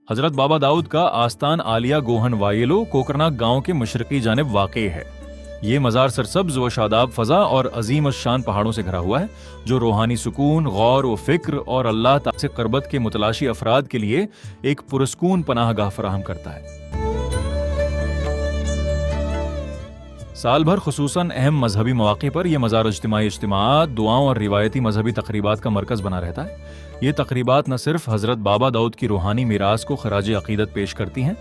حضرت بابا داؤد کا آستان عالیہ گوہن وائلو کوکرناگ گاؤں کے مشرقی جانب واقع ہے۔ یہ مزار سرسبز و شاداب فضا اور عظیم الشان پہاڑوں سے گھرا ہوا ہے، جو روحانی سکون، غور و فکر اور اللہ تعالی سے قربت کے متلاشی افراد کے لیے ایک پرسکون پناہ گاہ فراہم کرتا ہے۔ سال بھر خصوصاً اہم مذہبی مواقع پر یہ مزار اجتماعی اجتماعات، دعاؤں اور روایتی مذہبی تقریبات کا مرکز بنا رہتا ہے۔ یہ تقریبات نہ صرف حضرت بابا داؤد کی روحانی میراث کو خراج عقیدت پیش کرتی ہیں،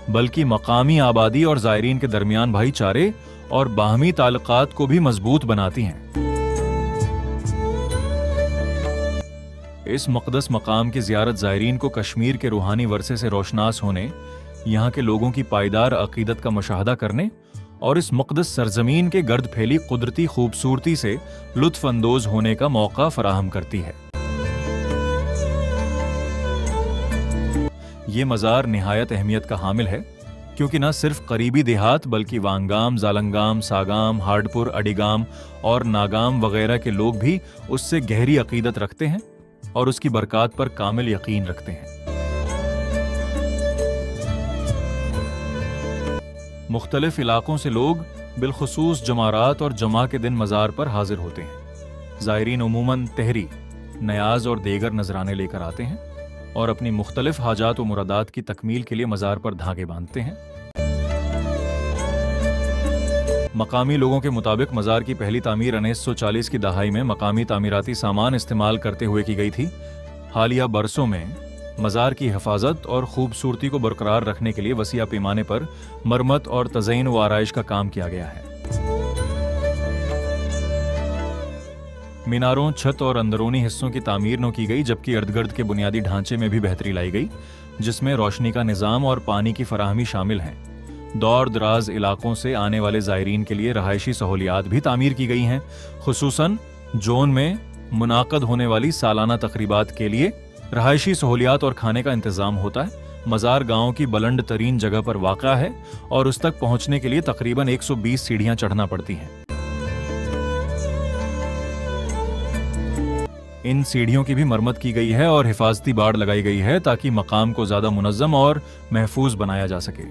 بلکہ مقامی آبادی اور زائرین کے درمیان بھائی چارے اور باہمی تعلقات کو بھی مضبوط بناتی ہیں۔ اس مقدس مقام کی زیارت زائرین کو کشمیر کے روحانی ورثے سے روشناس ہونے، یہاں کے لوگوں کی پائیدار عقیدت کا مشاہدہ کرنے اور اس مقدس سرزمین کے گرد پھیلی قدرتی خوبصورتی سے لطف اندوز ہونے کا موقع فراہم کرتی ہے۔ یہ مزار نہایت اہمیت کا حامل ہے، کیونکہ نہ صرف قریبی دیہات بلکہ وانگام، زالنگام، ساگام، ہارڈپور، اڈیگام اور ناگام وغیرہ کے لوگ بھی اس سے گہری عقیدت رکھتے ہیں اور اس کی برکات پر کامل یقین رکھتے ہیں۔ مختلف علاقوں سے لوگ بالخصوص جمعرات اور جمعہ کے دن مزار پر حاضر ہوتے ہیں۔ زائرین عموماً تہری، نیاز اور دیگر نذرانے لے کر آتے ہیں اور اپنی مختلف حاجات و مرادات کی تکمیل کے لیے مزار پر دھاگے باندھتے ہیں۔ مقامی لوگوں کے مطابق مزار کی پہلی تعمیر 1940 کی دہائی میں مقامی تعمیراتی سامان استعمال کرتے ہوئے کی گئی تھی۔ حالیہ برسوں میں مزار کی حفاظت اور خوبصورتی کو برقرار رکھنے کے لیے وسیع پیمانے پر مرمت اور تزئین و آرائش کا کام کیا گیا ہے۔ میناروں، چھت اور اندرونی حصوں کی تعمیر نو کی گئی، جبکہ ارد گرد کے بنیادی ڈھانچے میں بھی بہتری لائی گئی، جس میں روشنی کا نظام اور پانی کی فراہمی شامل ہیں۔ دور دراز علاقوں سے آنے والے زائرین کے لیے رہائشی سہولیات بھی تعمیر کی گئی ہیں۔ خصوصاً جون میں منعقد ہونے والی سالانہ تقریبات کے لیے رہائشی سہولیات اور کھانے کا انتظام ہوتا ہے۔ مزار گاؤں کی بلند ترین جگہ پر واقع ہے اور اس تک پہنچنے کے لیے تقریباً 120 سیڑھیاں چڑھنا پڑتی ہیں۔ ان سیڑھیوں کی بھی مرمت کی گئی ہے اور حفاظتی باڑ لگائی گئی ہے تاکہ مقام کو زیادہ منظم اور محفوظ بنایا جا سکے۔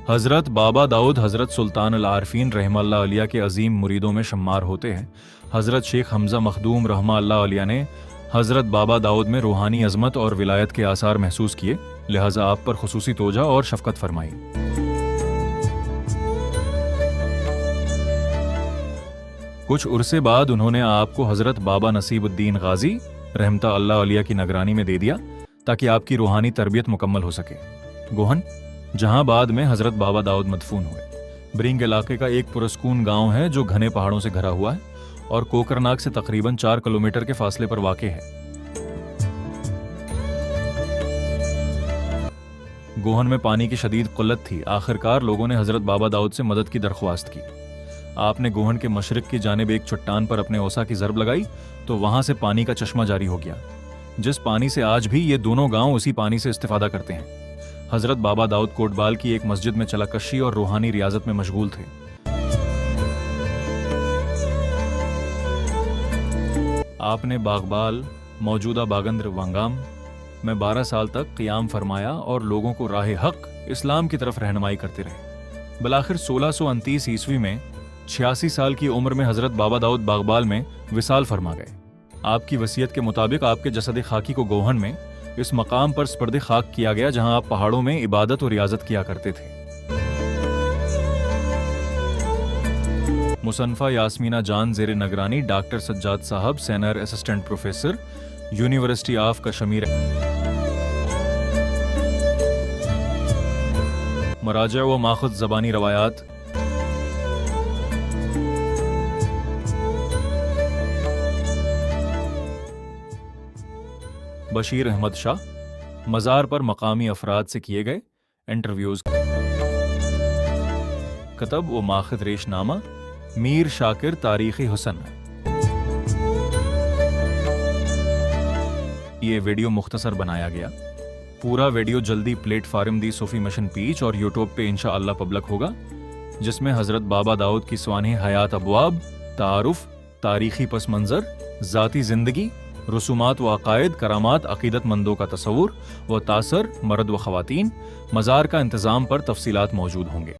حضرت بابا داؤد حضرت سلطان العارفین رحمہ اللہ علیہ کے عظیم مریدوں میں شمار ہوتے ہیں۔ حضرت شیخ حمزہ مخدوم رحمہ اللہ علیہ نے حضرت بابا داؤد میں روحانی عظمت اور ولایت کے آثار محسوس کیے، لہٰذا آپ پر خصوصی توجہ اور شفقت فرمائی۔ کچھ عرصے بعد انہوں نے آپ کو حضرت بابا نصیب الدین غازی رحمتہ اللہ علیہ کی نگرانی میں دے دیا تاکہ آپ کی روحانی تربیت مکمل ہو سکے۔ گوہن، جہاں بعد میں حضرت بابا داؤد مدفون ہوئے، برنگ علاقے کا ایک پرسکون گاؤں ہے جو گھنے پہاڑوں سے گھرا ہوا ہے اور کوکرناگ سے تقریباً 4 کلومیٹر کے فاصلے پر واقع ہے۔ گوہن میں پانی کی شدید قلت تھی۔ آخرکار لوگوں نے حضرت بابا داؤد سے مدد کی درخواست کی۔ آپ نے گوہن کے مشرق کی جانب ایک چٹان پر اپنے اوسا کی ضرب لگائی تو وہاں سے پانی کا چشمہ جاری ہو گیا، جس پانی سے آج بھی یہ دونوں گاؤں اسی پانی سے استفادہ کرتے ہیں۔ حضرت بابا داؤد کوٹبال کی ایک مسجد میں چلا کشی اور روحانی ریاضت میں مشغول تھے۔ آپ نے باغبال، موجودہ باگندر وانگام میں 12 سال تک قیام فرمایا اور لوگوں کو راہ حق اسلام کی طرف رہنمائی کرتے رہے۔ بالآخر 1629 عیسوی میں 86 سال کی عمر میں حضرت بابا داؤد باغبال میں وصال فرما گئے۔ آپ کی وصیت کے مطابق آپ کے جسد خاکی کو گوہن میں اس مقام پر سپرد خاک کیا گیا جہاں آپ پہاڑوں میں عبادت و ریاضت کیا کرتے تھے۔ مصنفہ یاسمینہ جان زیر نگرانی ڈاکٹر سجاد صاحب، senior assistant professor, university of Kashmir. مراجع و ماخذ زبانی روایات۔ بشیر احمد شاہ، مزار پر مقامی افراد سے کیے گئے انٹرویوز۔ کتب و ماخذ ریش نامہ، میر شاکر تاریخی حسن۔ یہ ویڈیو مختصر بنایا گیا، پورا ویڈیو جلدی پلیٹ فارم دی صوفی مشن پیچ اور یوٹیوب پہ انشاءاللہ پبلک ہوگا، جس میں حضرت بابا داؤد کی سوانح حیات ابواب، تعارف، تاریخی پس منظر، ذاتی زندگی رسومات و عقائد، کرامات عقیدت مندوں کا تصور و تاثر مرد و خواتین، مزار کا انتظام پر تفصیلات موجود ہوں گے۔